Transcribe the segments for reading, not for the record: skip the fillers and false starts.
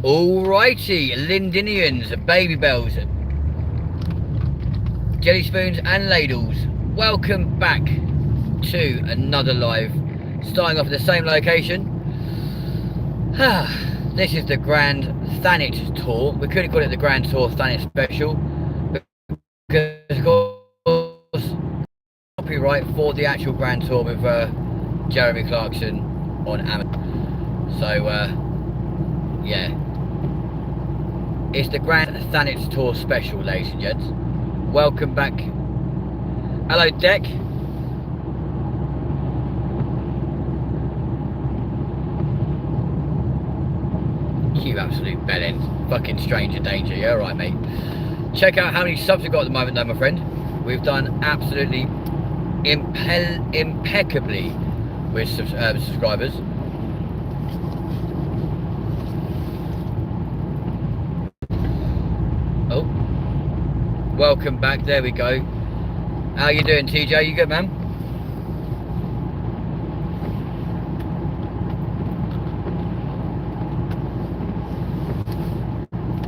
Alrighty, Lindinians, baby bells, jelly spoons and ladles. Welcome back to another live, starting off at the same location. This is the Grand Thanet Tour. We couldn't call it the Grand Tour Thanet Special because of course copyright for the actual Grand Tour with Jeremy Clarkson on Amazon. So yeah. It's the Grand Thanet Tour Special, ladies and gents. Welcome back. Hello, Deck. You absolute bellend. Fucking stranger danger. Yeah, alright, mate. Check out how many subs we've got at the moment, though, my friend. We've done absolutely impeccably with subscribers. Oh, welcome back. There we go. How you doing, TJ? You good, man?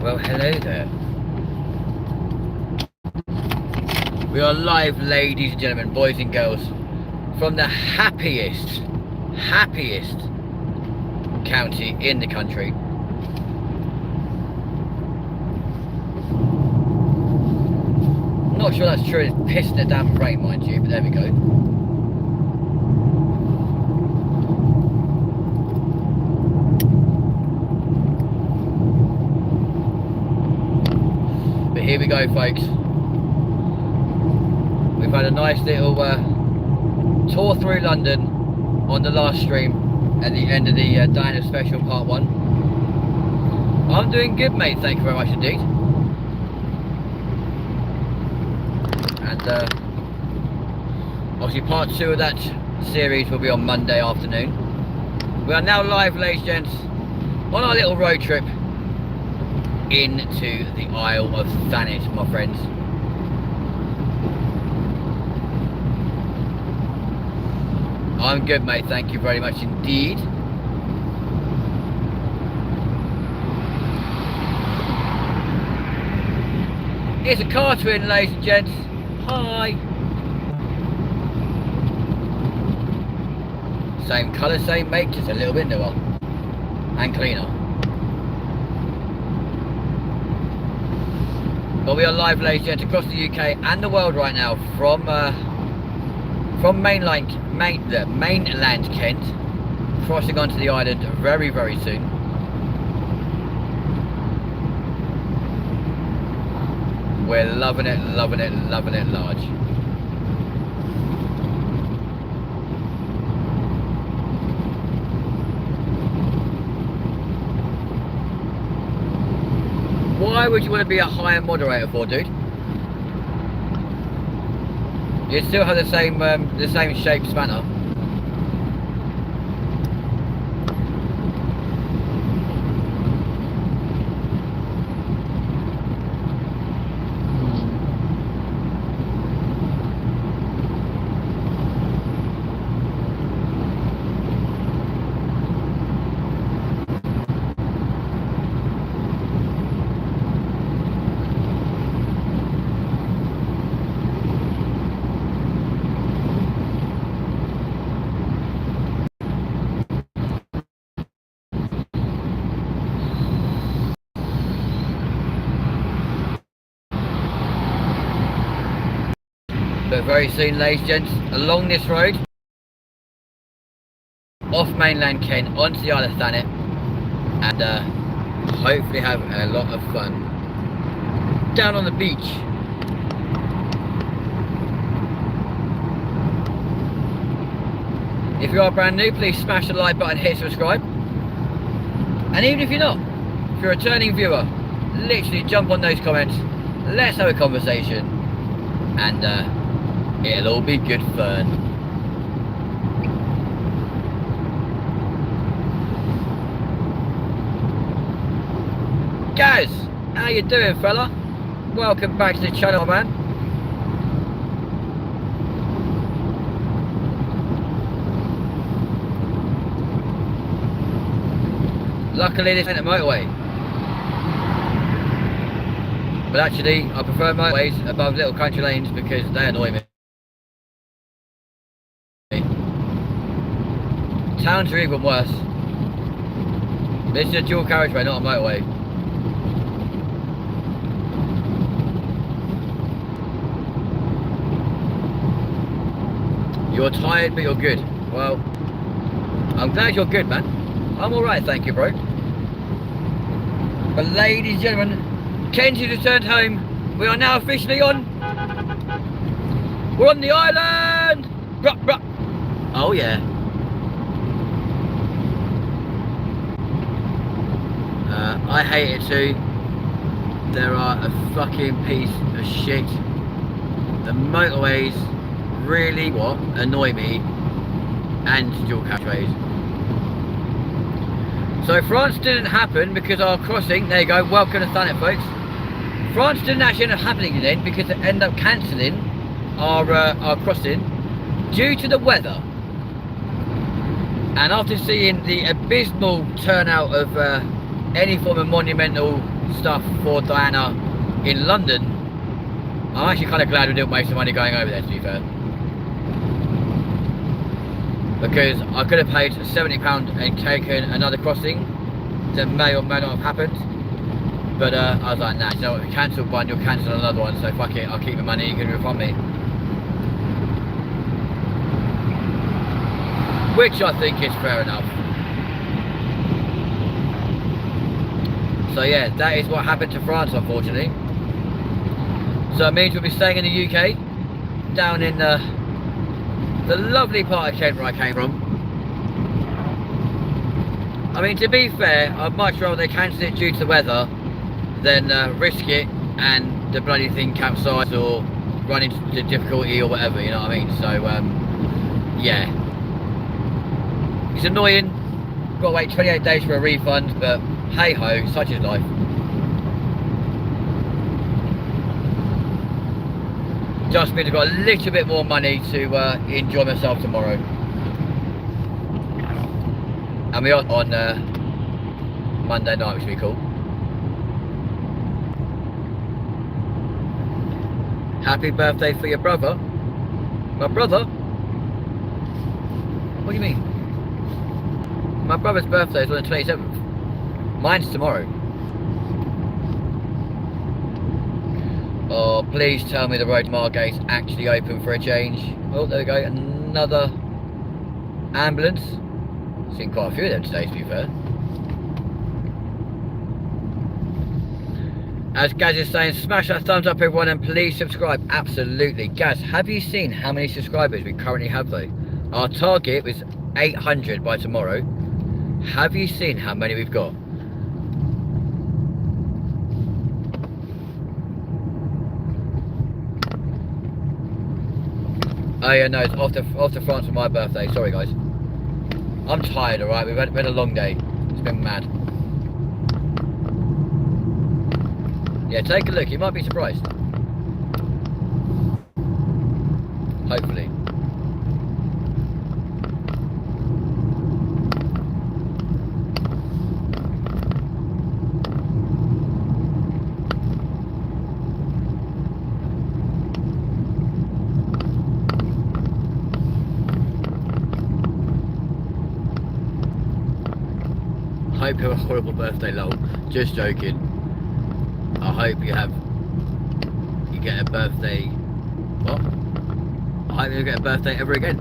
Well, hello there. We are live, ladies and gentlemen, boys and girls, from the happiest county in the country. Not sure that's true, it's pissing it down with rain, mind you, but there we go. But here we go, folks. We've had a nice little tour through London on the last stream at the end of the Diana Special Part 1. I'm doing good, mate, thank you very much indeed. And obviously part 2 of that series will be on Monday afternoon. We are now live, ladies and gents, on our little road trip into the Isle of Thanet, my friends. I'm good, mate, thank you very much indeed. Here's a car twin, ladies and gents. Hi. Same colour, same make, just a little bit newer and cleaner. But we are live, ladies and gents, across the UK and the world right now from mainland Kent, crossing onto the island very, very soon. We're loving it large. Why would you want to be a higher moderator for, dude? You still have the same shaped spanner. But very soon, ladies and gents, along this road, off mainland Kent, onto the Isle of Thanet, and hopefully have a lot of fun down on the beach. If you are brand new, please smash the like button, hit subscribe. And even if you're not, if you're a returning viewer, literally jump on those comments, let's have a conversation, and it'll all be good fun. Gaz, how you doing, fella? Welcome back to the channel, man. Luckily this ain't a motorway. But actually, I prefer motorways above little country lanes because they annoy me. Towns are even worse. This is a dual carriageway, not a motorway. You're tired, but you're good. Well, I'm glad you're good, man. I'm alright, thank you, bro. But ladies and gentlemen, Kenji's returned home. We are now officially on. We're on the island! Ruh, ruh. Oh, yeah. I hate it too. There are a fucking piece of shit. The motorways really annoy me, and dual carriageways. So France didn't happen because our crossing, there you go, welcome to Thanet, folks. France didn't actually end up happening then because it ended up cancelling our crossing due to the weather. And after seeing the abysmal turnout of any form of monumental stuff for Diana in London, I'm actually kind of glad we didn't waste the money going over there, to be fair. Because I could have paid £70 and taken another crossing that may or may not have happened. But I was like, nah, you know what, cancel one, you'll cancel another one, so fuck it, I'll keep my money, you can refund me. Which I think is fair enough. So yeah, that is what happened to France, unfortunately. So it means we'll be staying in the UK, down in the lovely part of Kent where I came from. I mean, to be fair, I'd much rather they cancel it due to the weather than risk it and the bloody thing capsize or run into difficulty or whatever, you know what I mean? So, yeah. It's annoying, got to wait 28 days for a refund, but hey ho, such is life. Just means I've got a little bit more money to enjoy myself tomorrow. And we are on Monday night, which will be cool. Happy birthday for your brother. My brother? What do you mean? My brother's birthday is on the 27th. Mine's tomorrow. Oh, please tell me the road to Margate's actually open for a change. Oh, there we go, another ambulance. Seen quite a few of them today, to be fair. As Gaz is saying, smash that thumbs up, everyone, and please subscribe. Absolutely. Gaz, have you seen how many subscribers we currently have, though? Our target was 800 by tomorrow. Have you seen how many we've got? Oh yeah, no, it's off to France for my birthday. Sorry guys. I'm tired, alright? We've had a long day. It's been mad. Yeah, take a look. You might be surprised. Hopefully. I hope you have a horrible birthday, lol. Just joking. I hope you get a birthday. What? I hope you get a birthday ever again.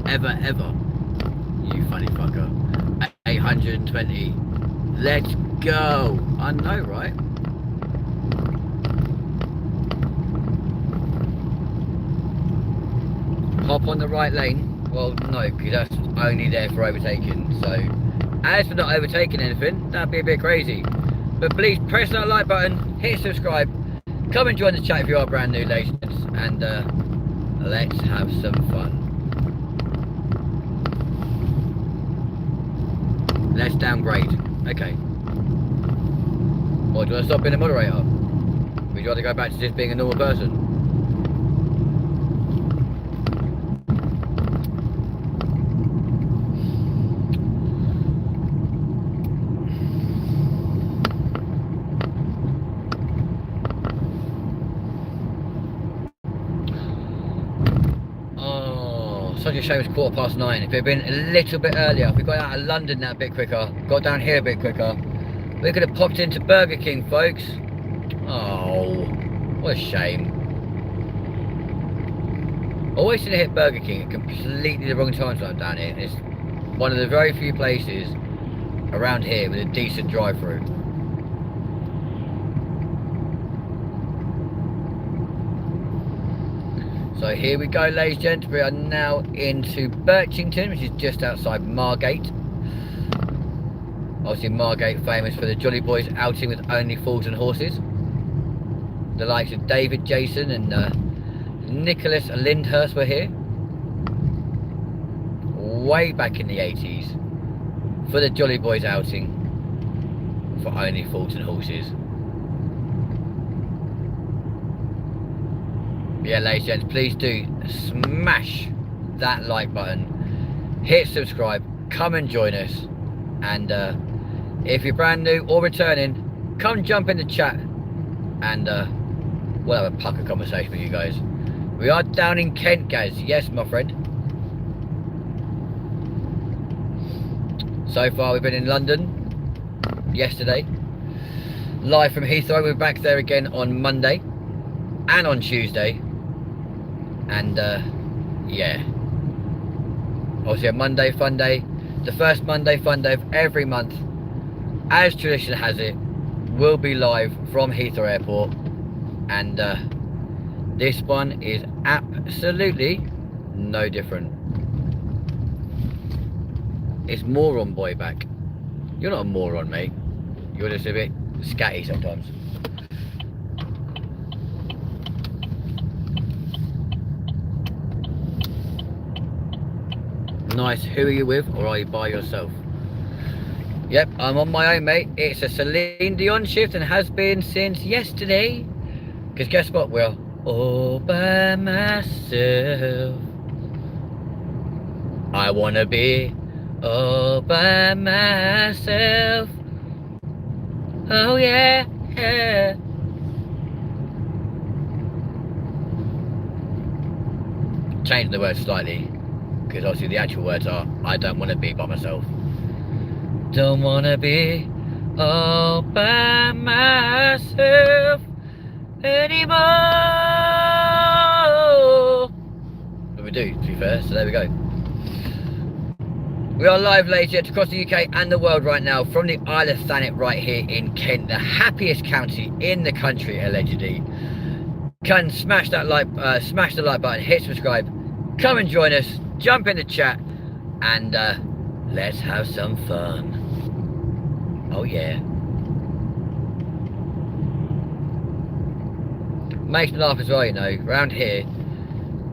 Ever. You funny fucker. 820. Let's go. I know, right? Hop on the right lane. Well, no, because that's only there for overtaking. So, as for not overtaking anything, that'd be a bit crazy. But please press that like button, hit subscribe, come and join the chat if you are brand new, ladies, and let's have some fun. Let's downgrade. Okay. Or do you want to stop being a moderator? Would you rather go back to just being a normal person? Such a shame it's 9:15. If it had been a little bit earlier, if we got out of London that bit quicker, got down here a bit quicker, we could have popped into Burger King, folks. Oh, what a shame. Always seem to hit Burger King at completely the wrong times when I'm down here. It's one of the very few places around here with a decent drive-through. So here we go, ladies and gents. We are now into Birchington, which is just outside Margate. Obviously Margate famous for the Jolly Boys outing with only fools and horses. The likes of David Jason and Nicholas Lyndhurst were here. Way back in the 80s. For the Jolly Boys outing for only fools and horses. Yeah, ladies and gents, please do smash that like button, hit subscribe, come and join us, and if you're brand new or returning, come jump in the chat and we'll have a pucker conversation with you guys. We are down in Kent, guys. Yes, my friend. So far we've been in London yesterday, live from Heathrow. We're back there again on Monday and on Tuesday. And yeah, obviously a Monday fun day, the first Monday fun day of every month, as tradition has it, will be live from Heathrow Airport. And this one is absolutely no different. It's Moron Boy back. You're not a moron, mate. You're just a bit scatty sometimes. Nice. Who are you with, or are you by yourself? Yep, I'm on my own, mate. It's a Celine Dion shift and has been since yesterday. Because guess what? We're all by myself. I wanna be all by myself. Oh yeah, yeah. Changing the words slightly, because obviously the actual words are, I don't want to be by myself. Don't want to be all by myself anymore. But we do, to be fair, so there we go. We are live, ladies and gents, across the UK and the world right now from the Isle of Thanet right here in Kent, the happiest county in the country, allegedly. Can smash that smash the like button, hit subscribe, come and join us, jump in the chat, and let's have some fun. Oh yeah. Makes me laugh as well, you know. Around here,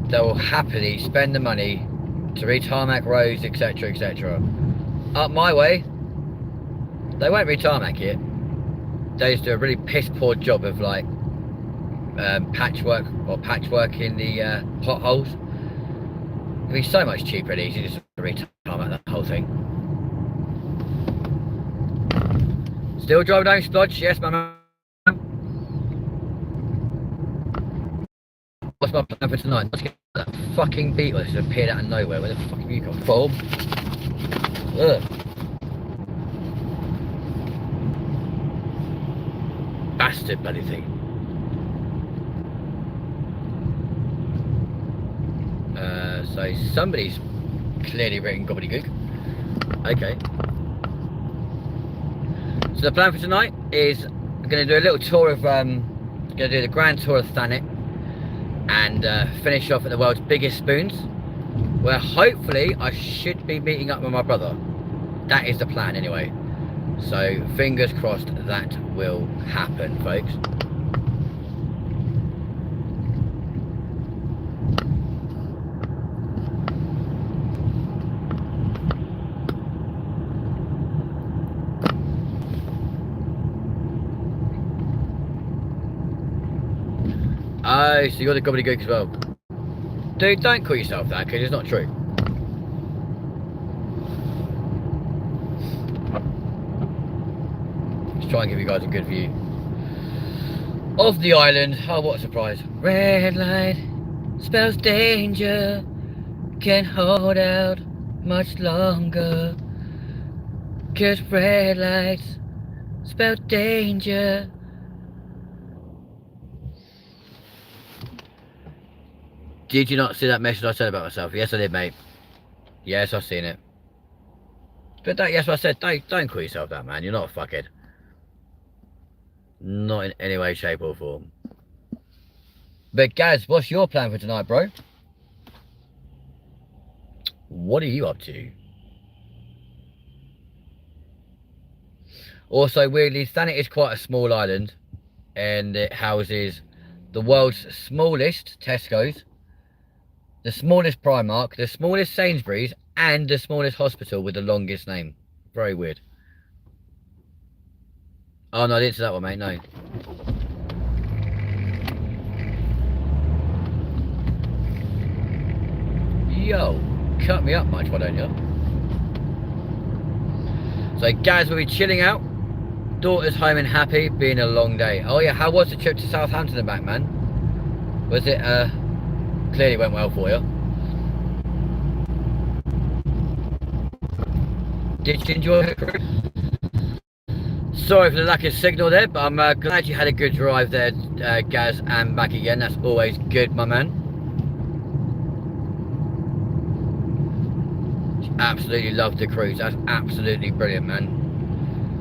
they will happily spend the money to re-tarmac roads, etc, etc. Up my way, they won't re-tarmac it. They just do a really piss poor job of like patchwork in the potholes. It'd be so much cheaper and easier just to re-tarmac that whole thing. Still driving down Splodge, yes, my man. What's my plan for tonight? Let's get that fucking beetle that's just appeared out of nowhere. Where the fuck have you got from? Ugh. Bastard bloody thing. So somebody's clearly written gobbledygook. Okay. So the plan for tonight is I'm going to do a little tour of, going to do the grand tour of Thanet and finish off at the world's biggest spoons, where hopefully I should be meeting up with my brother. That is the plan anyway. So fingers crossed that will happen, folks. Oh, so you're the gobbledygook as well. Dude, don't call yourself that, because it's not true. Let's try and give you guys a good view of the island. Oh, what a surprise. Red light spells danger. Can't hold out much longer. 'Cause red lights spell danger. Did you not see that message I said about myself? Yes, I did, mate. Yes, I've seen it. But that's what I said. Don't call yourself that, man. You're not a fuckhead. Not in any way, shape, or form. But Gaz, what's your plan for tonight, bro? What are you up to? Also, weirdly, Thanet is quite a small island, and it houses the world's smallest Tesco's, the smallest Primark, the smallest Sainsbury's, and the smallest hospital with the longest name. Very weird. Oh no, I didn't see that one, mate. No. Yo, cut me up much, why don't you? So Gaz will be chilling out. Daughter's home and happy, being a long day. Oh yeah, how was the trip to Southampton and back, man? Was it, clearly went well for you. Did you enjoy the cruise? Sorry for the lack of signal there, but I'm glad you had a good drive there, Gaz, and back again. That's always good, my man. She absolutely loved the cruise. That's absolutely brilliant, man.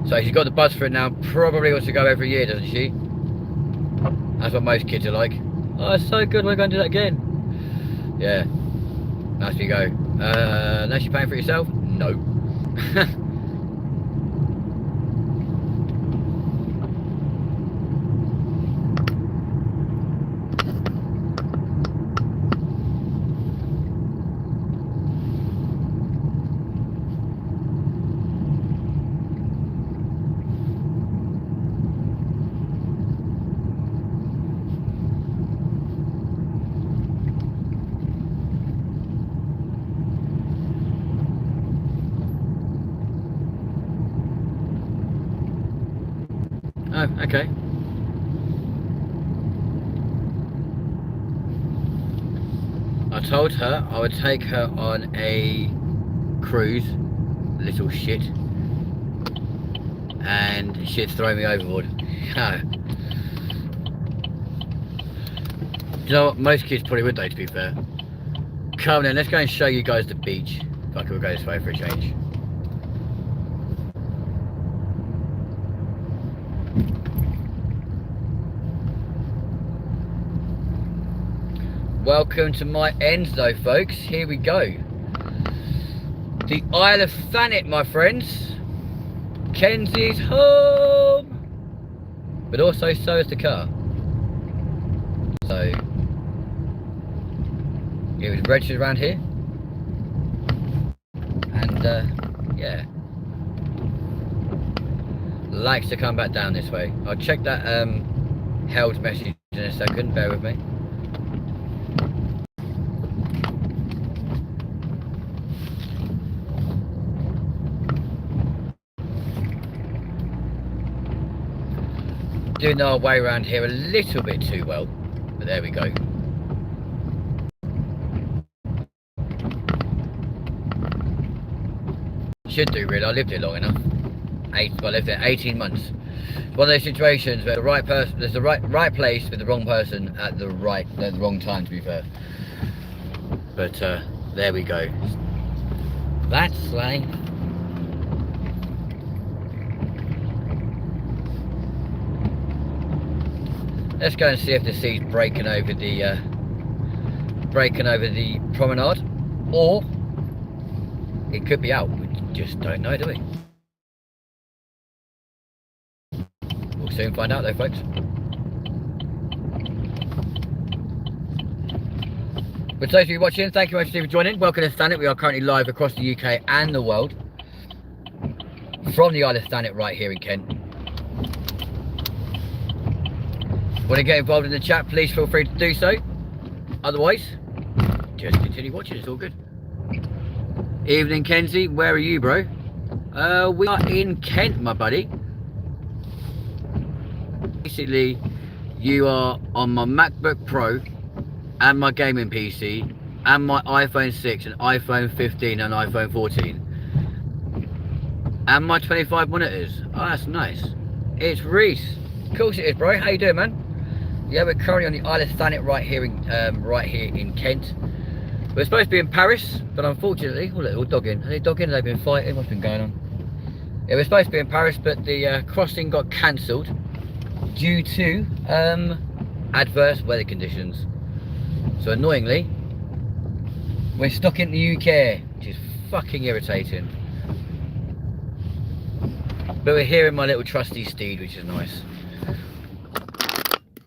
So she's got the buzz for it now. Probably wants to go every year, doesn't she? That's what most kids are like. Oh, it's so good. We're going to do that again. Yeah. Nice you go. Unless you're paying for it yourself? No. Oh, okay. I told her I would take her on a cruise, little shit, and she'd throw me overboard. You know what, most kids probably would though, to be fair. Come on then, let's go and show you guys the beach. Fuck it, we'll go this way for a change. Welcome to my ends though, folks. Here we go. The Isle of Thanet, my friends. Kenzie's home. But also so is the car. So it was registered around here. And yeah. Likes to come back down this way. I'll check that held message in a second, bear with me. Doing our way around here a little bit too well, but there we go. Should do really, I lived here long enough. I lived there 18 months. One of those situations where the right person, there's the right place with the wrong person at the wrong time, to be fair. But there we go. That's life. Let's go and see if the sea's breaking over the promenade, or it could be out. We just don't know, do we? We'll soon find out though, folks. But those of you watching, thank you very much for joining. Welcome to Thanet. We are currently live across the UK and the world from the Isle of Thanet right here in Kent. Want to get involved in the chat, please feel free to do so. Otherwise, just continue watching, it's all good. Evening, Kenzie, where are you, bro? We are in Kent, my buddy. Basically, you are on my MacBook Pro and my gaming PC and my iPhone 6 and iPhone 15 and iPhone 14 and my 25 monitors. Oh, that's nice. It's Reese. Of course it is, bro. How you doing, man? Yeah, we're currently on the Isle of Thanet right here in Kent. We're supposed to be in Paris, but unfortunately, oh look, they're all dogging. Are they dogging? They've been fighting. What's been going on? Yeah, we're supposed to be in Paris, but the crossing got cancelled due to adverse weather conditions. So annoyingly, we're stuck in the UK, which is fucking irritating. But we're here in my little trusty steed, which is nice.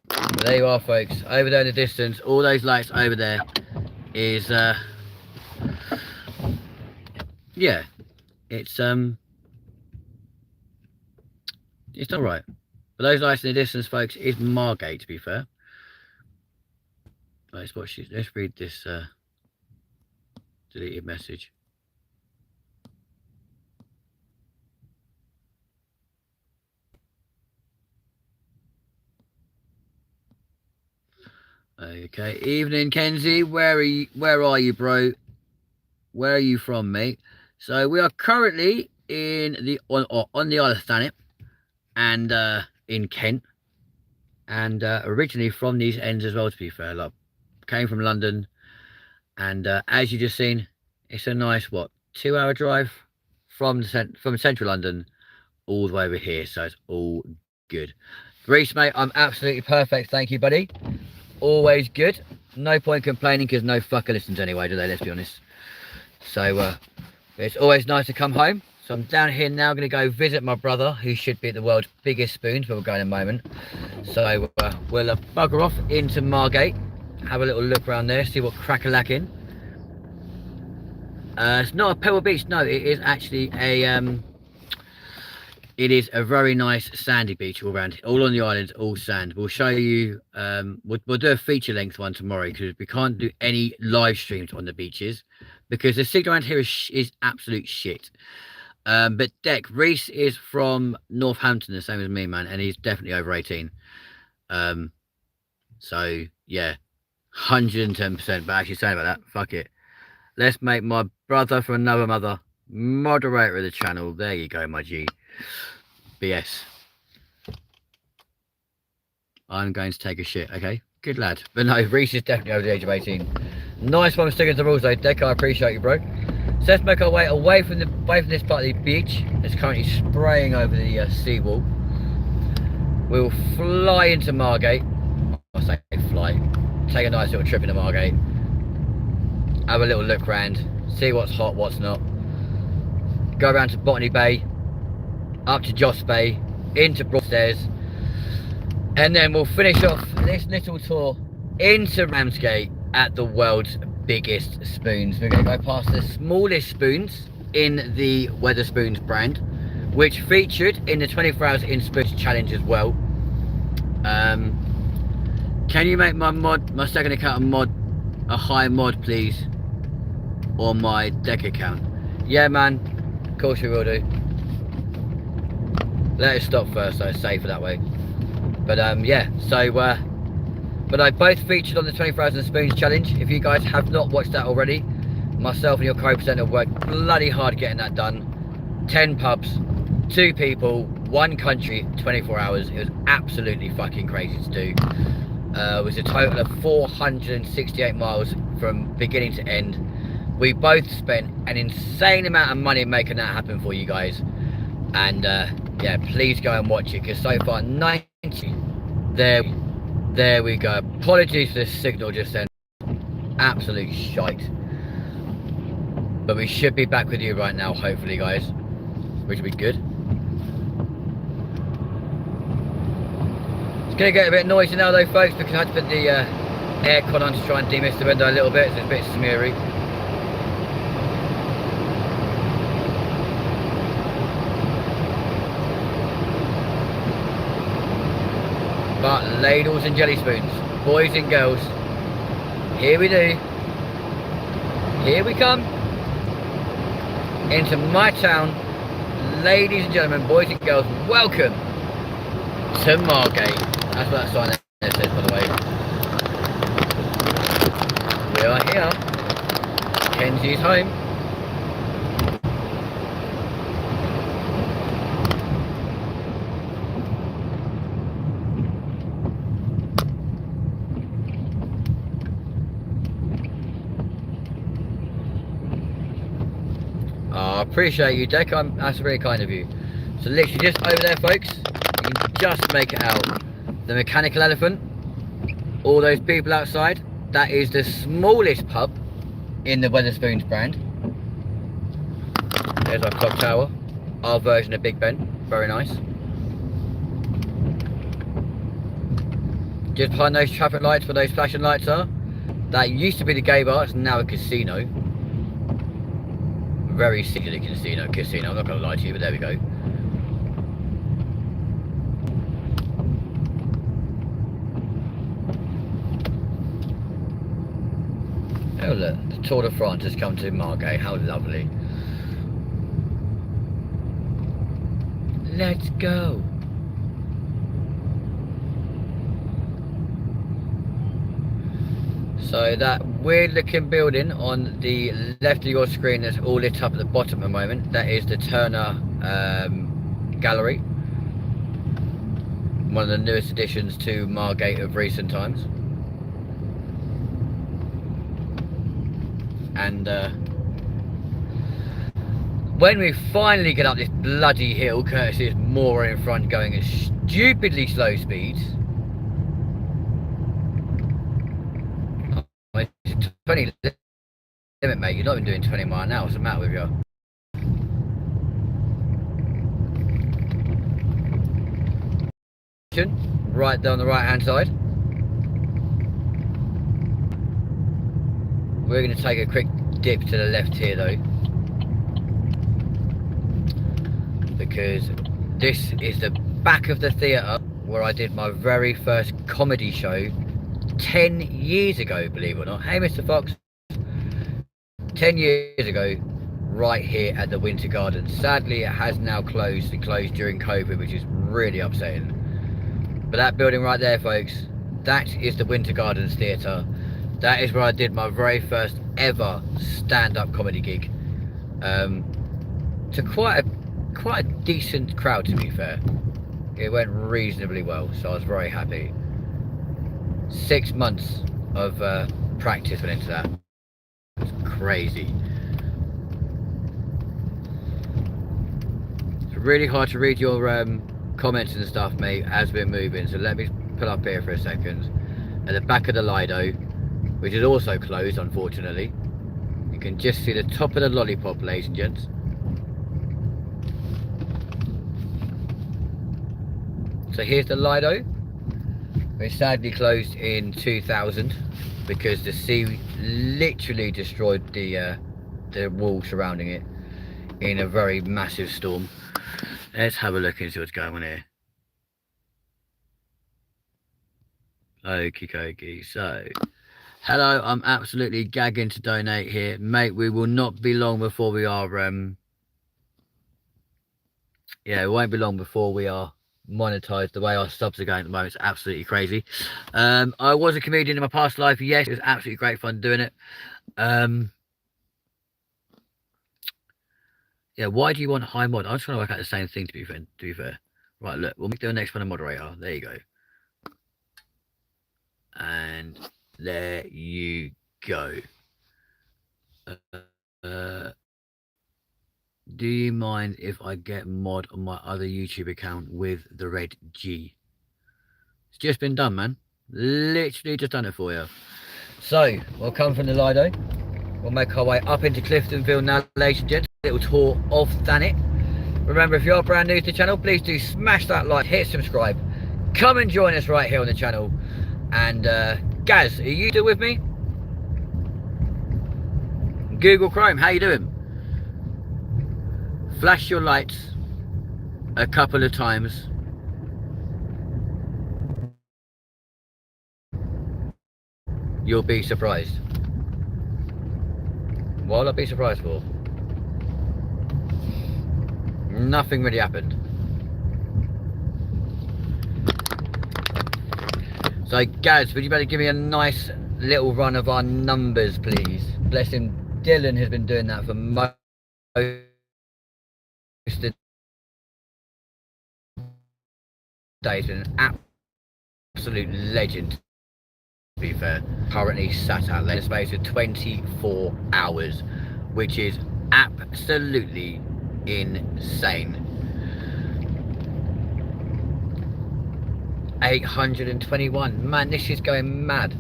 But there you are, folks. Over there in the distance, all those lights over there is yeah, it's alright. But those lights in the distance, folks, is Margate, to be fair. Let's read this deleted message. Okay, evening Kenzie, where are you, bro? Where are you from, mate? So we are currently in the on the Isle of Thanet and in Kent, and originally from these ends as well, to be fair. Like, came from London, and as you just seen, it's a nice 2-hour drive from central London all the way over here, so it's all good. Reese, mate, I'm absolutely perfect, thank you, buddy. Always good. No point complaining because no fucker listens anyway, do they? Let's be honest. So it's always nice to come home. So I'm down here now, going to go visit my brother, who should be at the world's biggest spoons, where we're going in a moment. So we'll bugger off into Margate, have a little look around there, see what crack-a-lacking. It's not a pebble beach, no. It is actually a very nice sandy beach all around, all on the island, all sand. We'll show you, we'll do a feature length one tomorrow, because we can't do any live streams on the beaches because the signal around here is absolute shit. But Deck, Reese is from Northampton, the same as me, man, and he's definitely over 18. So yeah, 110%. But actually saying about that, fuck it. Let's make my brother from another mother moderator of the channel. There you go, my G. BS. I'm going to take a shit, okay? Good lad. But no, Reese is definitely over the age of 18. Nice one sticking to the rules though, Deck. I appreciate you, bro. So let's make our way away from this part of the beach. It's currently spraying over the seawall. We'll fly into Margate. I say fly. Take a nice little trip into Margate. Have a little look around. See what's hot, what's not. Go around to Botney Bay. Up to Jos Bay. Into Broadstairs. And then we'll finish off this little tour into Ramsgate at the world's biggest spoons. We're going to go past the smallest spoons in the Wetherspoons brand, which featured in the 24 Hours in Spoons challenge as well. Can you make my second account a high mod, please, on my Deck account? Yeah, man, of course we will do. Let it stop first, so it's safer that way. But yeah, so but I both featured on the 24 Hours in Spoons challenge. If you guys have not watched that already, myself and your co-presenter worked bloody hard getting that done. 10 pubs, 2 people, 1 country, 24 hours. It was absolutely fucking crazy to do. It was a total of 468 miles from beginning to end. We both spent an insane amount of money making that happen for you guys. And yeah, please go and watch it, because so far 90. There we go. Apologies for the signal just then. Absolute shite. But we should be back with you right now, hopefully, guys. Which will be good. It's going to get a bit noisy now, though, folks, because I had to put the aircon on to try and demist the window a little bit, so it's a bit smeary. But ladles and jelly spoons, boys and girls, here we do. Here we come into my town. Ladies and gentlemen, boys and girls, welcome to Margate. That's what that sign there says, by the way. We are here. Kenzie's home. I appreciate you, Deck. That's very kind of you. So literally just over there, folks, you can just make it out. The Mechanical Elephant. All those people outside. That is the smallest pub in the Wetherspoons brand. There's our clock tower. Our version of Big Ben. Very nice. Just behind those traffic lights where those flashing lights are. That used to be the gay bar. It's now a casino. Very silly casino. I'm not going to lie to you, but there we go. Oh look, the Tour de France has come to Margate. How lovely. Let's go. So that weird looking building on the left of your screen that's all lit up at the bottom at the moment, that is the Turner Gallery. One of the newest additions to Margate of recent times. And when we finally get up this bloody hill, courtesy of Mora in front going at stupidly slow speeds. 20 limit, mate. You're not even doing 20 miles an hour. What's the matter with you? Right down the right hand side. We're going to take a quick dip to the left here though, because this is the back of the theatre where I did my very first comedy show 10 years ago, believe it or not. Hey Mr. Fox. 10 years ago, right here at the Winter Garden. Sadly it has now closed. It closed during COVID, which is really upsetting. But that building right there, folks, that is the Winter Gardens Theatre. That is where I did my very first ever stand-up comedy gig. To quite a decent crowd, to be fair. It went reasonably well, so I was very happy. 6 months of practice went into that. It's crazy. It's really hard to read your comments and stuff, mate, as we're moving. So let me pull up here for a second. At the back of the Lido, which is also closed, unfortunately. You can just see the top of the lollipop, ladies and gents. So here's the Lido. It sadly closed in 2000 because the sea literally destroyed the wall surrounding it in a very massive storm. Let's have a look and see what's going on here. Okie dokie, so hello, I'm absolutely gagging to donate here, mate. We will not be long before we are yeah, it won't be long before we are monetized. The way our subs are going at the moment, it's absolutely crazy. I was a comedian in my past life, yes. It was absolutely great fun doing it. Yeah, why do you want high mod? I'm just trying to work out the same thing, to be fair. Right, look, we'll make the next one a moderator. There you go. And there you go. Do you mind if I get mod on my other YouTube account with the red G? It's just been done, man. Literally just done it for you. So, we'll come from the Lido. We'll make our way up into Cliftonville now, ladies and gents. Little tour of Thanet. Remember, if you're brand new to the channel, please do smash that like, hit subscribe. Come and join us right here on the channel. And Gaz, are you still with me? Google Chrome, how you doing? Flash your lights a couple of times. You'll be surprised. What will I be surprised for? Nothing really happened. So Gaz, would you better give me a nice little run of our numbers, please? Blessing Dylan has been doing that for most of the days. Been an absolute legend, to be fair. Currently sat at in space of 24 hours, which is absolutely insane. 821. Man, this is going mad.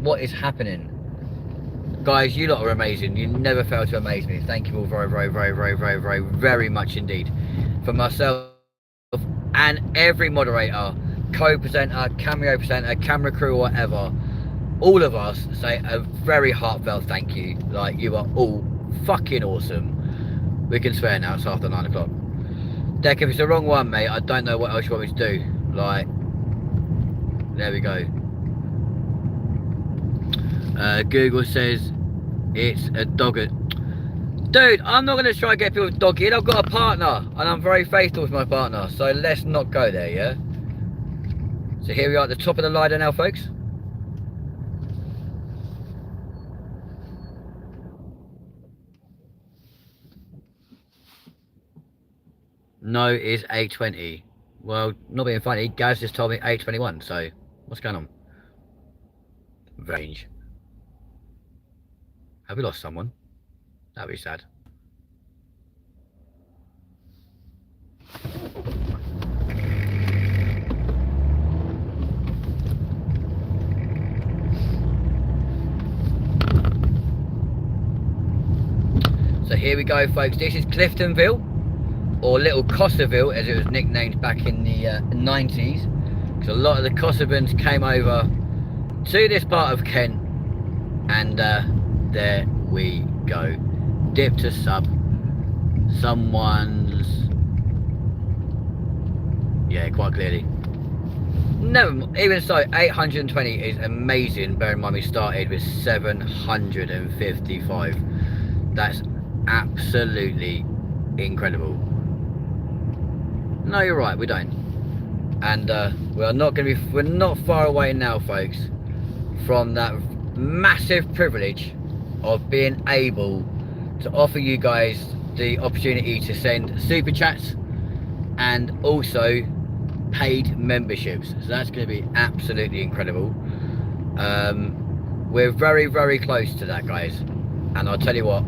What is happening? Guys, you lot are amazing. You never fail to amaze me. Thank you all very, very, very, very, very, very, very much indeed. For myself and every moderator, co-presenter, cameo presenter, camera crew, or whatever, all of us say a very heartfelt thank you. Like, you are all fucking awesome. We can swear now, it's after 9 o'clock. Deck, if it's the wrong one, mate, I don't know what else you want me to do. Like, there we go. Google says it's a dog. Dude, I'm not going to try and get people doggy. I've got a partner, and I'm very faithful with my partner. So let's not go there, yeah? So here we are at the top of the ladder now, folks. No is 820. Well, not being funny, Gaz just told me 821, so what's going on? Range. Have we lost someone? That'd be sad. So here we go, folks. This is Cliftonville, or Little Costerville, as it was nicknamed back in the 90s. Because a lot of the Costerbans came over to this part of Kent, and there we go. Dip to sub. Someone's, yeah, quite clearly. No, even so, 820 is amazing. Bear in mind we started with 755. That's absolutely incredible. No, you're right, we don't. And we're not far away now, folks, from that massive privilege of being able to offer you guys the opportunity to send super chats and also paid memberships. So that's going to be absolutely incredible. We're very, very close to that, guys, and I'll tell you what,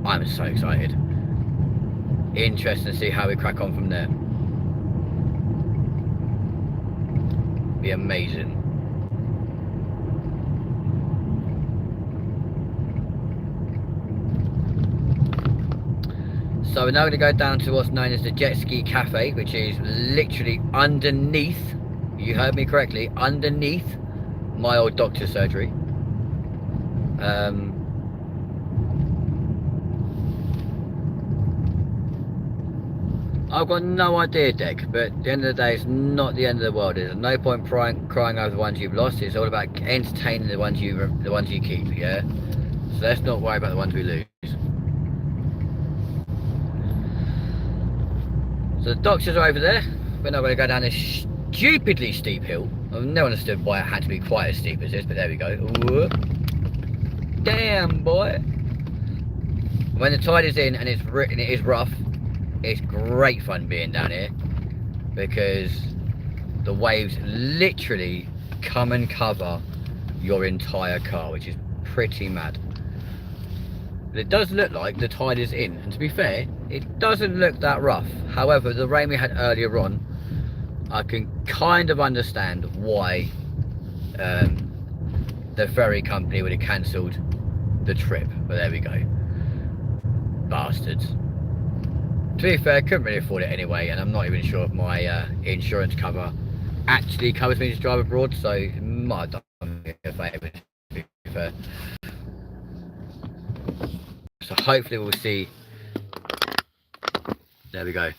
I'm so excited. Interesting to see how we crack on from there. Be amazing. So we're now going to go down to what's known as the Jet Ski Cafe, which is literally underneath, you heard me correctly, underneath my old doctor's surgery. I've got no idea, Dick, but at the end of the day, it's not the end of the world. There's no point crying over the ones you've lost. It's all about entertaining the ones you keep, yeah? So let's not worry about the ones we lose. So the doctors are over there. We're not going to go down this stupidly steep hill. I've never understood why it had to be quite as steep as this, but there we go. Whoop. Damn, boy. When the tide is in and it is rough, it's great fun being down here, because the waves literally come and cover your entire car, which is pretty mad. But it does look like the tide is in, and to be fair, it doesn't look that rough. However, the rain we had earlier on, I can kind of understand why the ferry company would have cancelled the trip, but there we go. Bastards. To be fair, I couldn't really afford it anyway, and I'm not even sure if my insurance cover actually covers me to drive abroad, so it might have done me a favour, to be fair. So hopefully we'll see. There we go.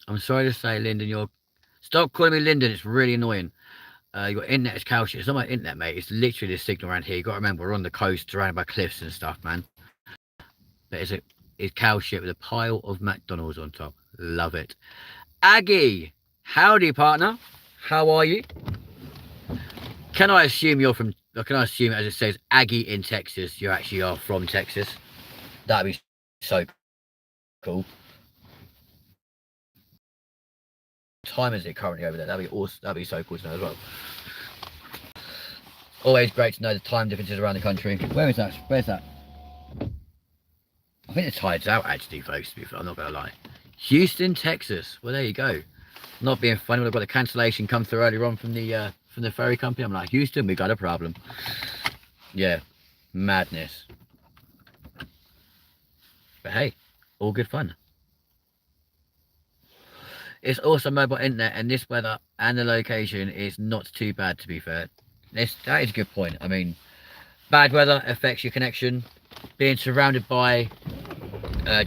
I'm sorry to say, Lyndon, stop calling me Lyndon, it's really annoying. Your internet is cow shit. It's not my internet, mate. It's literally the signal around here. You got to remember, we're on the coast, surrounded by cliffs and stuff, man. But it's cow shit with a pile of McDonald's on top. Love it. Aggie, howdy, partner. How are you? Can I assume you're from? Or can I assume, as it says, Aggie in Texas, you actually are from Texas? That'd be so cool. Time is it currently over there? That'd be awesome. That'd be so cool to know as well. Always great to know the time differences around the country. Where is that? Where's that? I think the tide's out actually, folks. To be fair, I'm not gonna lie. Houston, Texas. Well, there you go. Not being funny, we've got a cancellation come through earlier on from the ferry company. I'm like, Houston, we got a problem. Yeah, madness. But hey, all good fun. It's also mobile internet, and this weather and the location is not too bad, to be fair. That is a good point. I mean, bad weather affects your connection. Being surrounded by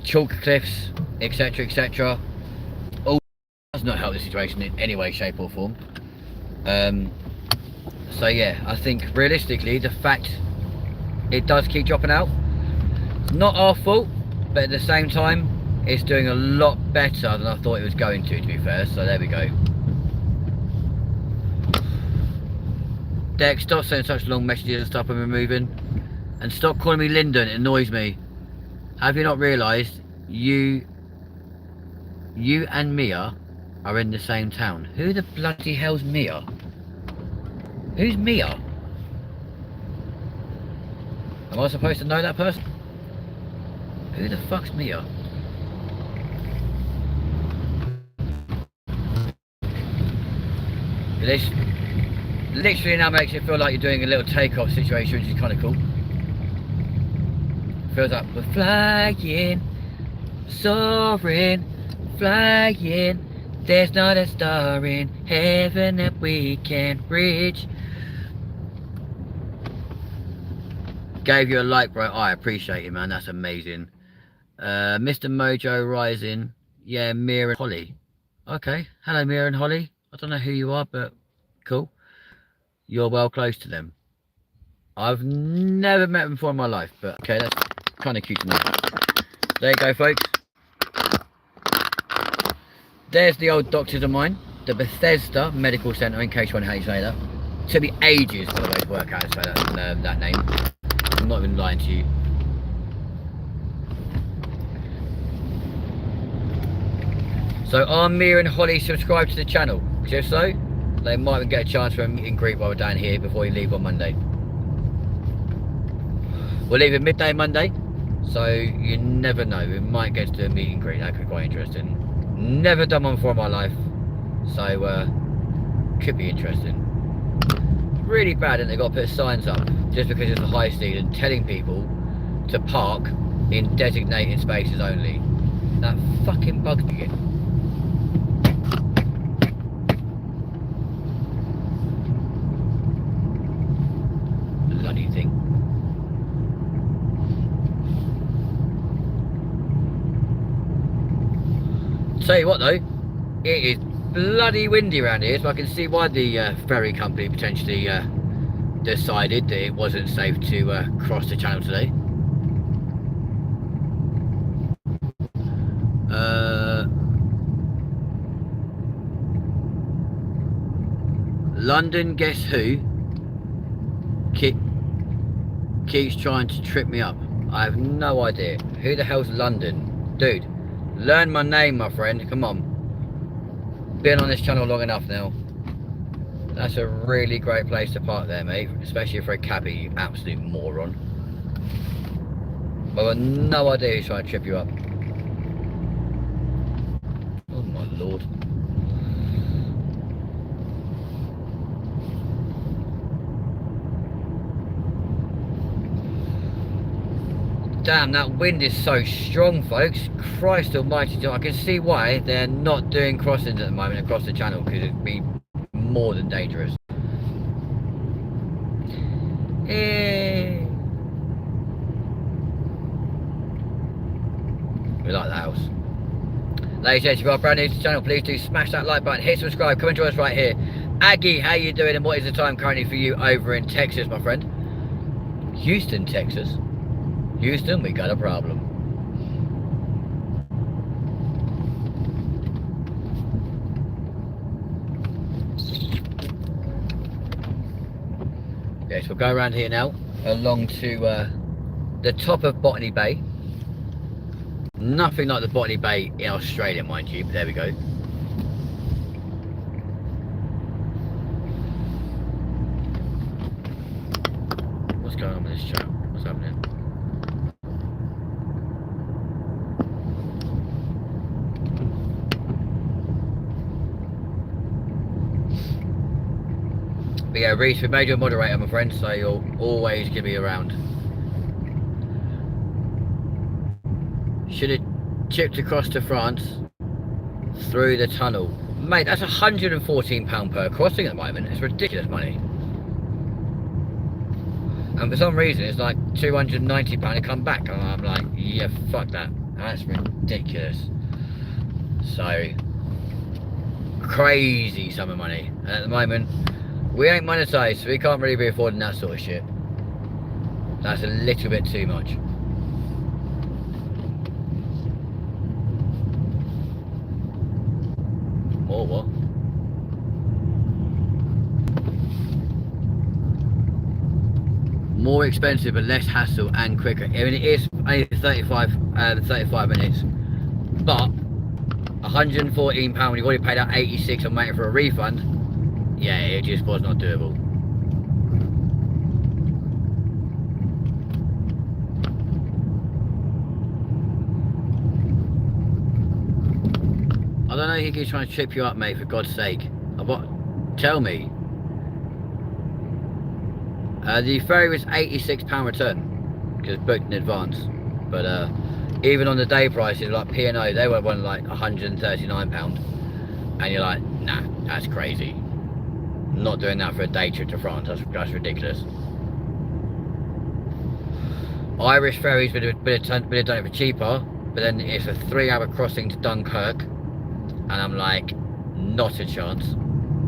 chalk cliffs, etc., etc., all does not help the situation in any way, shape, or form. So yeah, I think realistically, the fact it does keep dropping out, it's not our fault, but at the same time, it's doing a lot better than I thought it was going to be fair. So there we go. Dex, stop sending such long messages and stuff when we're moving, and stop calling me Lyndon. It annoys me. Have you not realised you and Mia are in the same town? Who the bloody hell's Mia? Who's Mia? Am I supposed to know that person? Who the fuck's Mia? This literally now makes it feel like you're doing a little takeoff situation, which is kind of cool. Feels like we're flying, soaring, flying. There's not a star in heaven that we can't reach. Gave you a like, bro. I appreciate it, man. That's amazing. Mr. Mojo Rising. Yeah, Mia and Holly. Okay. Hello, Mia and Holly. I don't know who you are, but cool. You're well close to them. I've never met them before in my life, but okay, that's kind of cute to know. There you go, folks. There's the old doctors of mine, the Bethesda Medical Centre, in case you want to say that. It took me ages, by the way, to work out how to say that name. I'm not even lying to you. So are Mia and Holly subscribed to the channel? Because if so, they might even get a chance for a meet and greet while we're down here before you leave on Monday. We'll leave at midday Monday, so you never know. We might get to do a meet and greet. That could be quite interesting. Never done one before in my life, so could be interesting. Really bad that they got to put signs up just because it's a high speed and telling people to park in designated spaces only. That fucking bugs me again. Bloody thing. Tell you what though, it is bloody windy around here, so I can see why the ferry company potentially decided that it wasn't safe to cross the channel today. London, guess who keeps trying to trip me up? I have no idea. Who the hell's London? Dude, learn my name, my friend. Come on. Been on this channel long enough now. That's a really great place to park there, mate. Especially for a cabbie, you absolute moron. I've got no idea who's trying to trip you up. Oh my lord. Damn, that wind is so strong, folks. Christ almighty, I can see why they're not doing crossings at the moment across the channel, because it'd be more than dangerous. Hey. We like the house. Ladies and gentlemen, if you are brand new to the channel, please do smash that like button, hit subscribe, come and join us right here. Aggie, how you doing, and what is the time currently for you over in Texas, my friend? Houston, Texas. Houston, we got a problem. Yes, we'll go around here now, along to the top of Botney Bay. Nothing like the Botney Bay in Australia, mind you, but there we go. What's going on with this chat? What's happening? But yeah, Reese, we made you a moderator, my friend, so you'll always give me around. Should have chipped across to France through the tunnel. Mate, that's £114 per crossing at the moment. It's ridiculous money. And for some reason, it's like £290 to come back. And I'm like, yeah, fuck that. That's ridiculous. So, crazy summer money. And at the moment, we ain't monetized, so we can't really be affording that sort of shit. That's a little bit too much. Or what? More expensive but less hassle and quicker. I mean, it is only 35 minutes, but £114 when you've already paid out 86 and waiting for a refund. Yeah, it just was not doable. I don't know if he's trying to trip you up, mate, for God's sake. What? Tell me. The ferry was £86 return, because booked in advance. But even on the day prices, like P&O, they were one like £139. And you're like, nah, that's crazy. I'm not doing that for a day trip to France, that's ridiculous. Irish ferries would have done it for cheaper, but then it's a 3-hour crossing to Dunkirk. And I'm like, not a chance.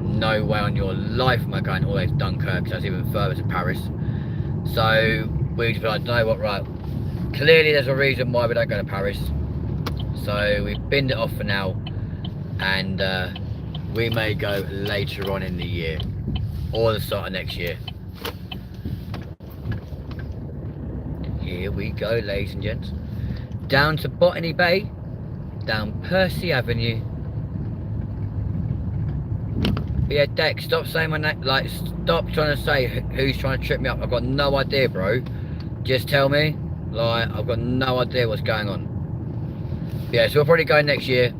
No way on your life am I going all the way to Dunkirk, because that's even further to Paris. So we just like, you know what, right, clearly there's a reason why we don't go to Paris. So we binned it off for now, and we may go later on in the year, or the start of next year. Here we go, ladies and gents. Down to Botany Bay, down Percy Avenue. But yeah, Deck, stop saying my name, like, stop trying to say who's trying to trip me up. I've got no idea, bro. Just tell me, like, I've got no idea what's going on. But yeah, so we'll probably go next year.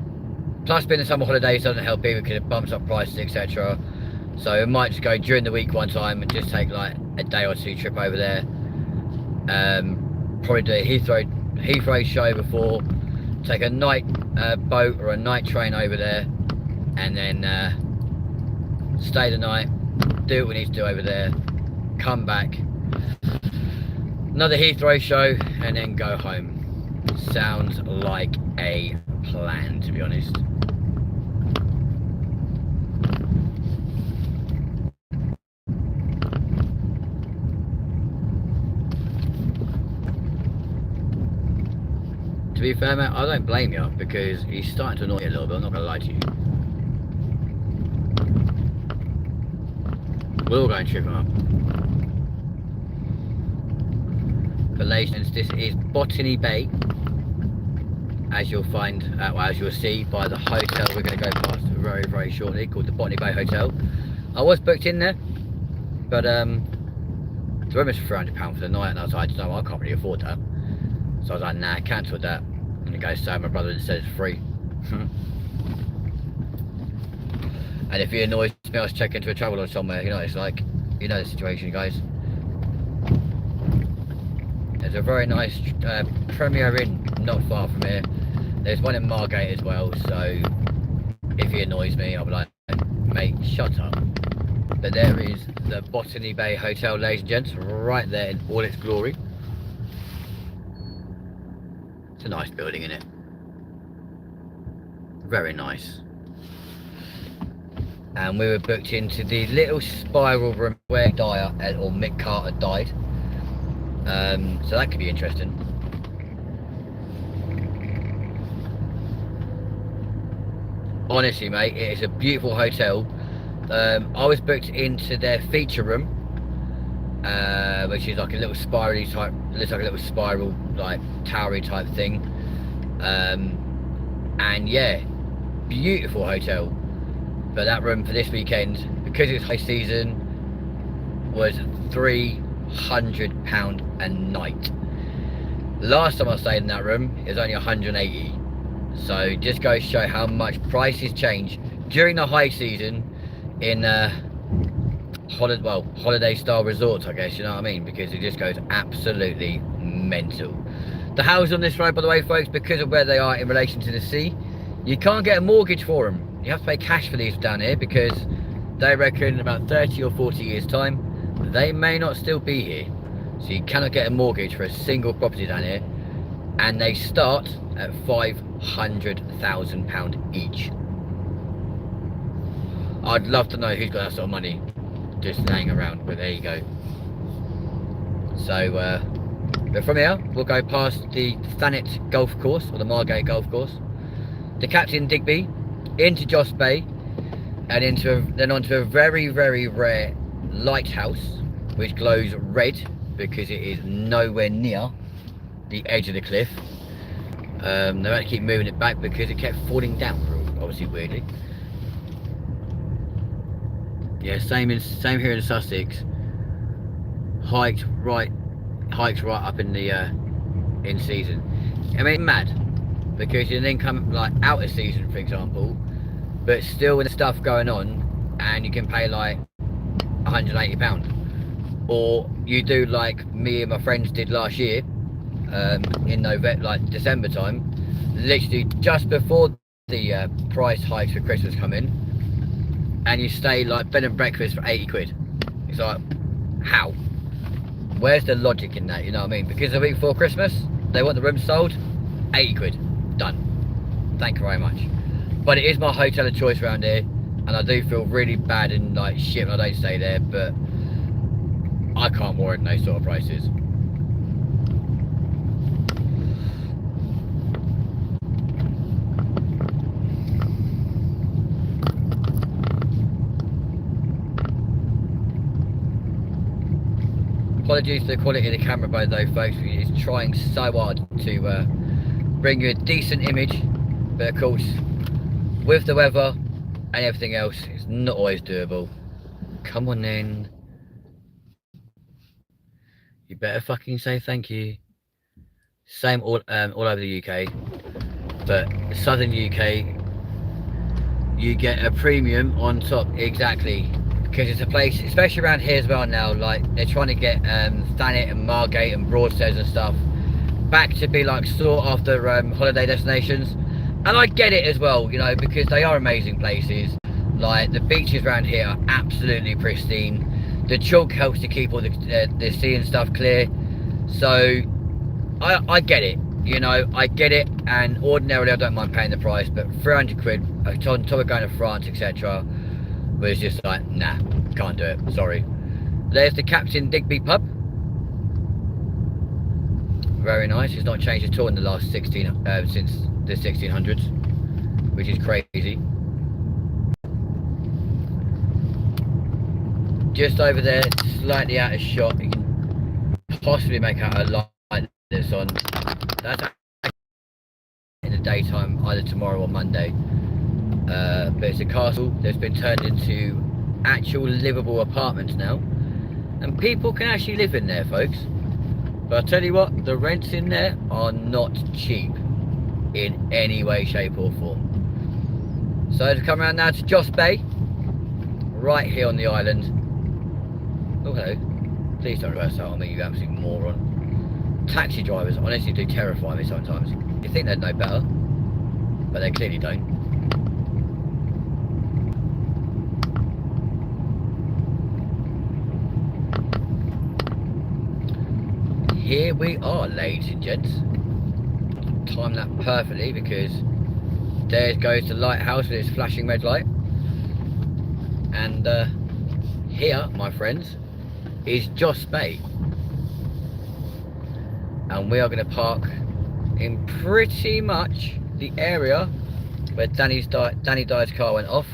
Plus, being the summer holidays doesn't help either, because it bumps up prices, etc. So we might just go during the week one time and just take like a day or two trip over there. Probably do a Heathrow show before, take a night boat or a night train over there, and then stay the night, do what we need to do over there, come back, another Heathrow show, and then go home. Sounds like a plan, to be honest. To be fair, mate, I don't blame you, because he's starting to annoy you a little bit, I'm not going to lie to you. We'll all go and trip him up. But ladies, this is Botany Bay, as you'll find, as you'll see by the hotel we're going to go past very, very shortly, called the Botany Bay Hotel. I was booked in there, but the room was £300 for the night, and I was like, no, I can't really afford that. So I was like, nah, cancelled that. And the guy said, my brother said it's free. And if he annoys me, I was checking into a travel lodge somewhere. You know, it's like, you know the situation, guys. There's a very nice Premier Inn not far from here. There's one in Margate as well, so if he annoys me, I'll be like, mate, shut up. But there is the Botany Bay Hotel, ladies and gents, right there in all its glory. It's a nice building, isn't it? Very nice. And we were booked into the little spiral room where Dyer or Mick Carter died. So that could be interesting. Honestly, mate, it is a beautiful hotel. I was booked into their feature room, which is like a little spirally type, looks like a little spiral, like towery type thing. And yeah, beautiful hotel. But that room for this weekend, because it's high season, was £300 a night. Last time I stayed in that room, it was only 180. So just goes to show how much prices change during the high season in holiday style resorts, I guess, you know what I mean, because it just goes absolutely mental. The houses on this road, by the way, folks, because of where they are in relation to the sea, you can't get a mortgage for them. You have to pay cash for these down here, because they reckon in about 30 or 40 years time they may not still be here, so you cannot get a mortgage for a single property down here, and they start at £500,000 each. I'd love to know who's got that sort of money just laying around, but there you go. So but from here we'll go past the Thanet golf course, or the Margate golf course, to Captain Digby, into Jos Bay, and then onto a very, very rare lighthouse which glows red because it is nowhere near the edge of the cliff. They had to keep moving it back because it kept falling down, obviously, weirdly. Yeah, same here in Sussex. Hikes right up in the in season. I mean, mad, because you then come like out of season, for example, but still with stuff going on, and you can pay like £180, or you do like me and my friends did last year, in November, like December time, literally just before the price hikes for Christmas come in, and you stay like bed and breakfast for 80 quid. It's like, how? Where's the logic in that, you know what I mean? Because the week before Christmas, they want the room sold, 80 quid, done. Thank you very much. But it is my hotel of choice around here, and I do feel really bad and like shit when I don't stay there, but I can't warrant those sort of prices. Apologies for the quality of the camera, by though, folks. It's trying so hard to bring you a decent image, but of course, with the weather and everything else, it's not always doable. Come on then. You better fucking say thank you. Same all over the UK, but the southern UK, you get a premium on top, exactly. Because it's a place, especially around here as well now, like they're trying to get Thanet and Margate and Broadstairs and stuff back to be like sought after holiday destinations. And I get it as well, you know, because they are amazing places. Like the beaches around here are absolutely pristine. The chalk helps to keep all the sea and stuff clear. So I get it, you know, I get it. And ordinarily I don't mind paying the price, but 300 quid on top of going to France, etc., was just like, nah, can't do it, sorry. There's the Captain Digby pub. Very nice. It's not changed at all in the last since the 1600s, which is crazy. Just over there, slightly out of shot, you can possibly make out a light that's on. That's in the daytime, either tomorrow or Monday. But it's a castle that's been turned into actual livable apartments now, and people can actually live in there, folks. But I'll tell you what, the rents in there are not cheap in any way, shape or form. So to come around now to Jos Bay, right here on the island. Oh hello, please don't reverse out on me, you absolute moron. Taxi drivers honestly do terrify me sometimes. You think they'd know better, but they clearly don't. Here we are, ladies and gents. Time that perfectly, because there goes the lighthouse with its flashing red light. And here, my friends, is Jos Bay. And we are going to park in pretty much the area where Danny Dyer's car went off.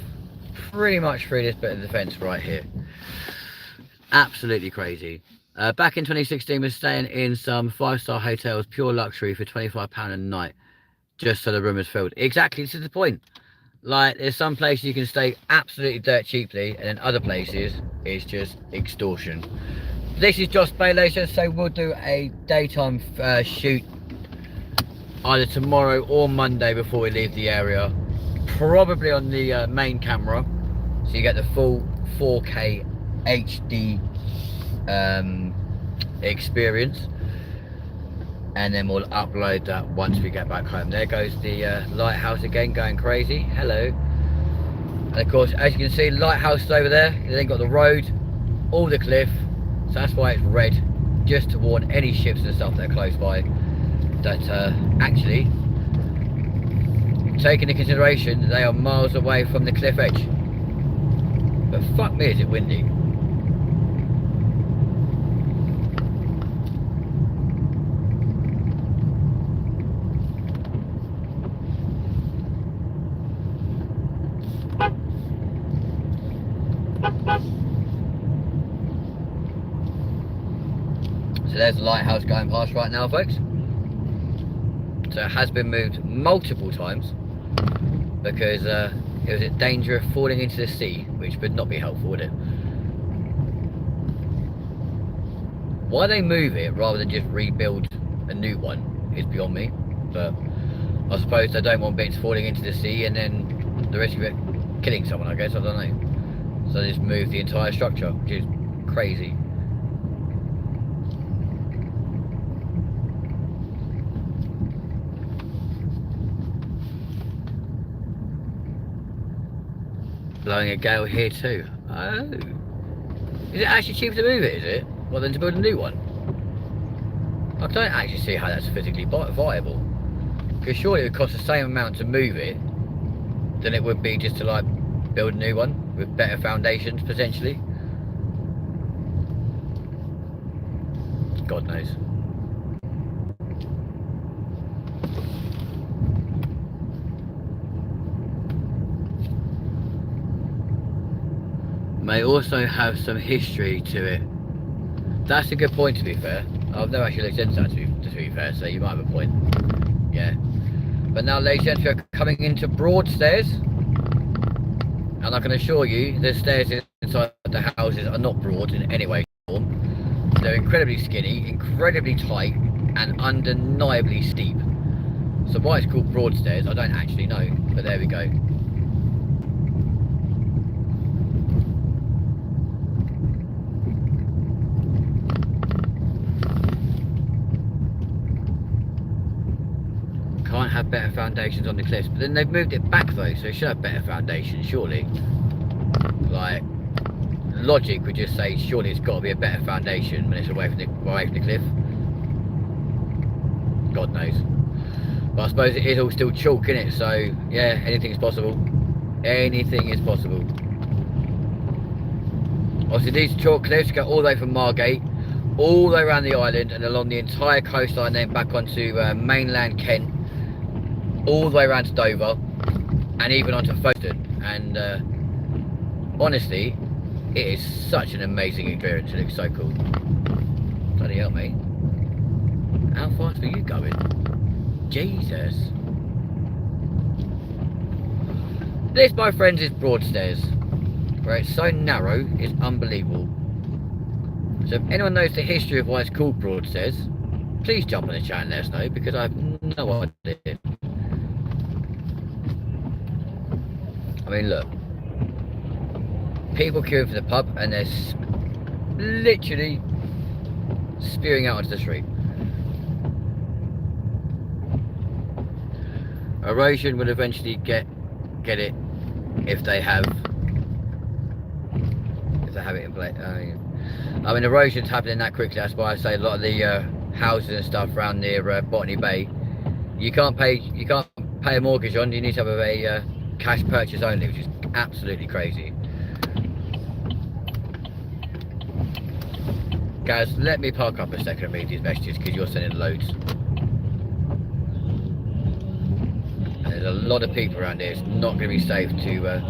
Pretty much through this bit of the fence right here. Absolutely crazy. Back in 2016, we're staying in some 5-star hotels, pure luxury for £25 a night, just so the room is filled. Exactly, this is the point. Like, there's some places you can stay absolutely dirt cheaply, and then other places it's just extortion. This is Jos Bay, ladies, so we'll do a daytime shoot either tomorrow or Monday before we leave the area. Probably on the main camera, so you get the full 4K HD experience, and then we'll upload that once we get back home. There goes the lighthouse again, going crazy. Hello. And of course, as you can see, lighthouse is over there. Then got the road, all the cliff, so that's why it's red, just to warn any ships and stuff that are close by that actually, taking into consideration, they are miles away from the cliff edge. But fuck me, is it windy. So there's the lighthouse going past right now, folks. So it has been moved multiple times because it was in danger of falling into the sea, which would not be helpful, would it? Why they move it rather than just rebuild a new one is beyond me, but I suppose they don't want bits falling into the sea and then the rest of it killing someone, I guess, I don't know. So they just move the entire structure, which is crazy. Blowing a gale here too. Oh. Is it actually cheaper to move it, is it? Rather than to build a new one? I don't actually see how that's physically viable. Because surely it would cost the same amount to move it than it would be just to like build a new one with better foundations potentially. God knows. May also have some history to it. That's a good point, to be fair. I've never actually looked into that, to be fair, so you might have a point. Yeah. But now, ladies and gentlemen, we're coming into Broadstairs, and I can assure you the stairs inside the houses are not broad in any way or form. They're incredibly skinny, incredibly tight, and undeniably steep. So why it's called Broadstairs, I don't actually know, but there we go. Can't have better foundations on the cliffs, but then they've moved it back though, so it should have better foundations, surely. Like, logic would just say surely it's got to be a better foundation when it's away from the cliff. God knows. But I suppose it is all still chalk, isn't it? So yeah, anything is possible. Anything is possible. Obviously these chalk cliffs go all the way from Margate, all the way around the island and along the entire coastline, then back onto mainland Kent, all the way around to Dover, and even onto Folkestone. And honestly, it is such an amazing experience. It looks so cool. Bloody hell, mate. How fast were you going? Jesus. This, my friends, is Broadstairs, where it's so narrow, it's unbelievable. So if anyone knows the history of why it's called Broadstairs, please jump on the chat and let us know, because I have no idea. I mean, look, people queuing for the pub and they're literally spewing out onto the street. Erosion will eventually get it if they have it in place. I mean, erosion's happening that quickly. That's why I say a lot of the houses and stuff around near Botney Bay, you can't pay a mortgage on. You need to have a cash purchase only, which is absolutely crazy. Guys, let me park up a second and read these messages because you're sending loads. And there's a lot of people around here. It's not going to be safe to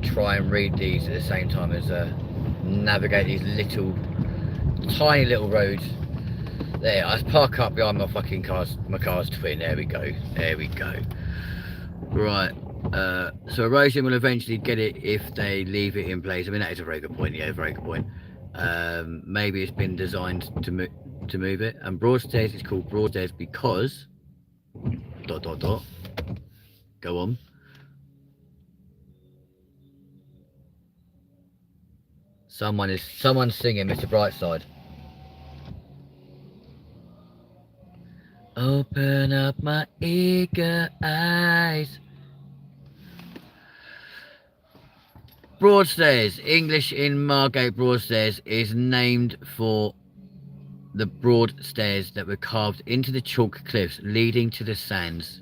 try and read these at the same time as navigate these little tiny little road. There, I park up behind my fucking car's twin. There we go. There we go. Right. So erosion will eventually get it if they leave it in place. I mean, that is a very good point. Yeah, very good point. Maybe it's been designed to move it. And Broadstairs is called Broadstairs because ... Go on. Someone's singing Mr. Brightside. Open up my eager eyes. Broadstairs, English in Margate Broadstairs, is named for the broad stairs that were carved into the chalk cliffs leading to the sands.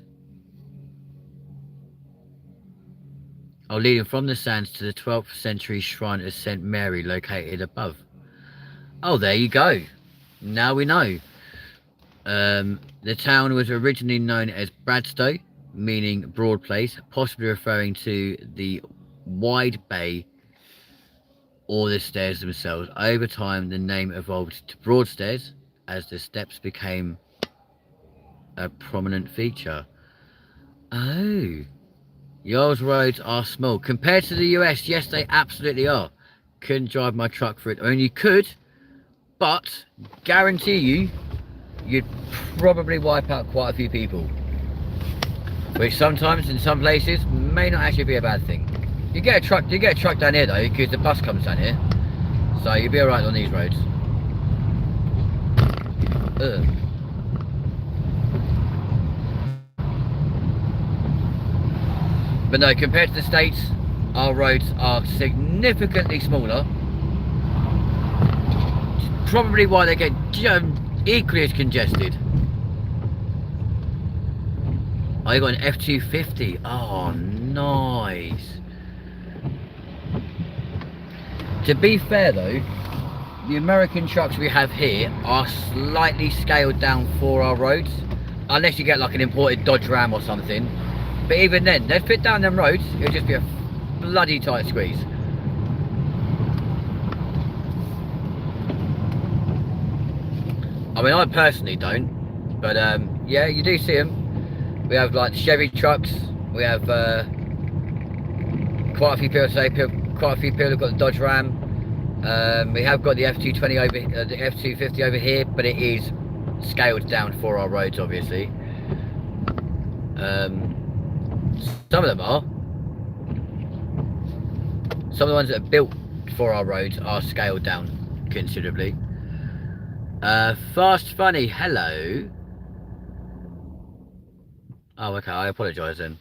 Leading from the sands to the 12th century shrine of St. Mary located above. Oh, there you go. Now we know. The town was originally known as Bradstow, meaning broad place, possibly referring to the wide bay or the stairs themselves. Over time, the name evolved to Broadstairs as the steps became a prominent feature. Oh. Y'all's roads are small. Compared to the US, yes, they absolutely are. Couldn't drive my truck for it. I mean, you could, but guarantee you, you'd probably wipe out quite a few people. Which sometimes, in some places, may not actually be a bad thing. You get a truck down here though, because the bus comes down here. So you'll be alright on these roads. Ugh. But no, compared to the States, our roads are significantly smaller. Probably why they get equally as congested. Oh, you got an F-250. Oh, nice. To be fair though, the American trucks we have here are slightly scaled down for our roads. Unless you get like an imported Dodge Ram or something. But even then, they'd fit down them roads, it would just be a bloody tight squeeze. I mean, I personally don't, but yeah, you do see them. We have like Chevy trucks. We have quite a few people have got the Dodge Ram. We have got the F-220 over, the F-250 over here, but it is scaled down for our roads, obviously. Some of them are. Some of the ones that are built for our roads are scaled down considerably. Fast Funny, hello. Oh, okay, I apologise then.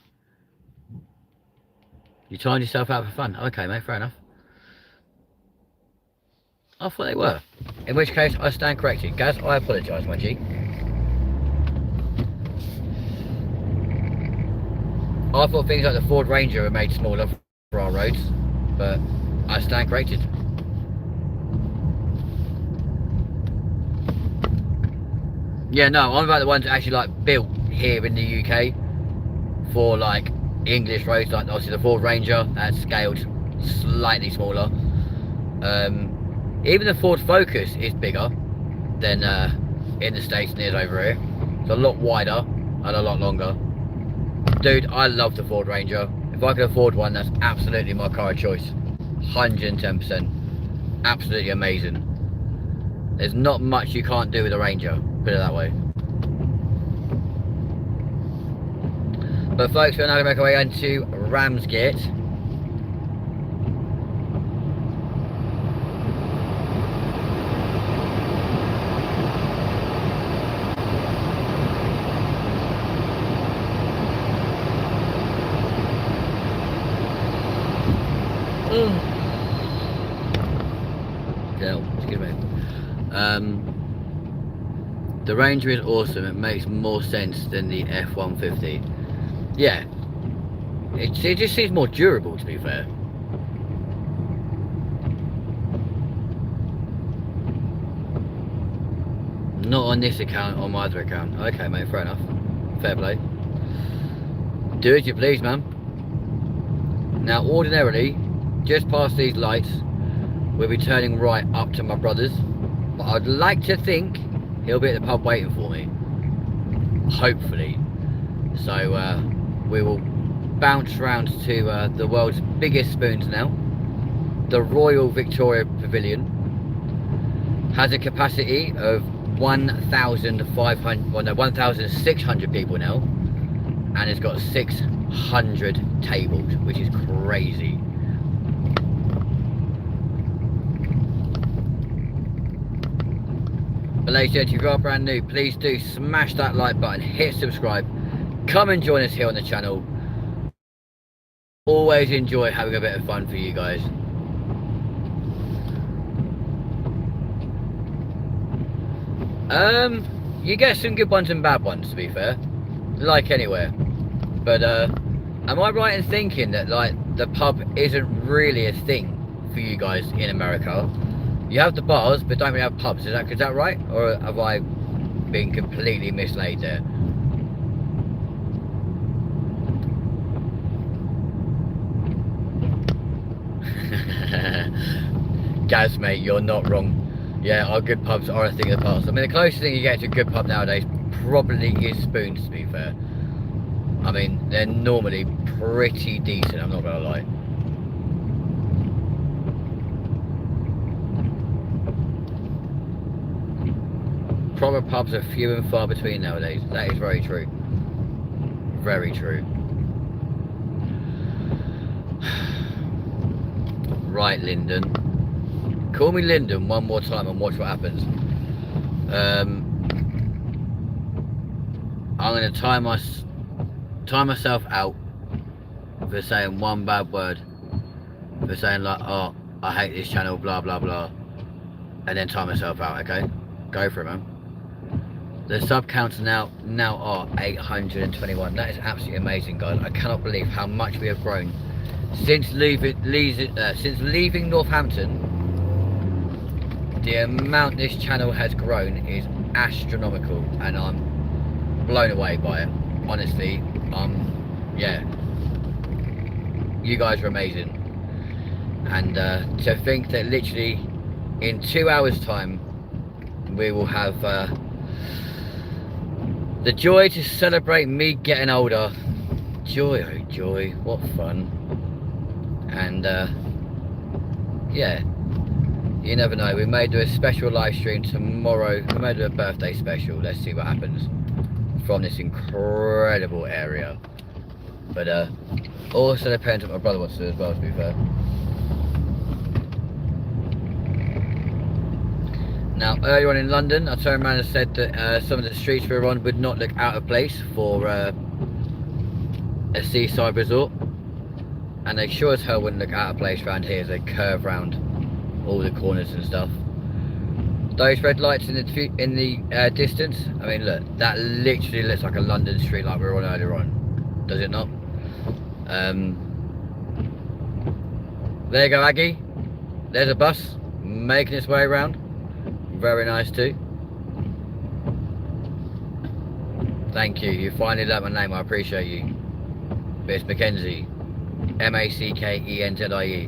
You timed yourself out for fun. Okay, mate, fair enough. I thought they were. In which case, I stand corrected. Gaz, I apologise, my G. I thought things like the Ford Ranger were made smaller for our roads, but I stand corrected. Yeah, no, I'm about the ones that actually like built here in the UK for like English roads, like obviously the Ford Ranger, that's scaled slightly smaller. Even the Ford Focus is bigger than in the States and it is over here. It's a lot wider and a lot longer. Dude, I love the Ford Ranger. If I could afford one, that's absolutely my car of choice. 110%. Absolutely amazing. There's not much you can't do with a Ranger, put it that way. But folks, we're now going to make our way into Ramsgate. Excuse me. The Ranger is awesome. It makes more sense than the F-150. Yeah, it just seems more durable, to be fair. Not on this account, on my other account. Okay, mate, fair enough. Fair play. Do as you please, man. Now, ordinarily, just past these lights, we'll be turning right up to my brother's. But I'd like to think he'll be at the pub waiting for me. Hopefully. So we will bounce round to the world's biggest spoons now. The Royal Victoria Pavilion has a capacity of 1,500, well no, 1,600 people now, and it's got 600 tables, which is crazy. But ladies and gentlemen, if you are brand new, please do smash that like button, hit subscribe, come and join us here on the channel. Always enjoy having a bit of fun for you guys. You get some good ones and bad ones, to be fair, like anywhere. But am I right in thinking that like the pub isn't really a thing for you guys in America? You have the bars, but don't really have pubs. Is that right, or have I been completely mislaid there? Gaz, mate, you're not wrong. Yeah, our good pubs are a thing of the past. I mean, the closest thing you get to a good pub nowadays probably is Spoons, to be fair. I mean, they're normally pretty decent, I'm not gonna lie. Proper pubs are few and far between nowadays. That is very true. Very true. Right, Lyndon. Call me Lyndon one more time and watch what happens. I'm going to time myself out for saying one bad word. For saying like, oh, I hate this channel, blah, blah, blah. And then time myself out, okay? Go for it, man. The sub counts now are 821. That is absolutely amazing, guys. I cannot believe how much we have grown since leaving Northampton. The amount this channel has grown is astronomical, and I'm blown away by it. Honestly, yeah, you guys are amazing. And to think that literally in 2 hours time we will have the joy to celebrate me getting older. Joy, oh joy, what fun. And yeah, you never know, we may do a special live stream tomorrow. We may do a birthday special. Let's see what happens from this incredible area. But also depends what my brother wants to do as well, to be fair. Now, earlier on in London, I turned around and said that some of the streets we were on would not look out of place for a seaside resort. And they sure as hell wouldn't look out of place around here as they curve round all the corners and stuff. Those red lights in the distance, I mean look, that literally looks like a London street like we were on earlier on. Does it not? There you go, Aggie. There's a bus making its way around. Very nice too. Thank you. You finally learnt my name. I appreciate you. But it's Mackenzie. Mackenzie.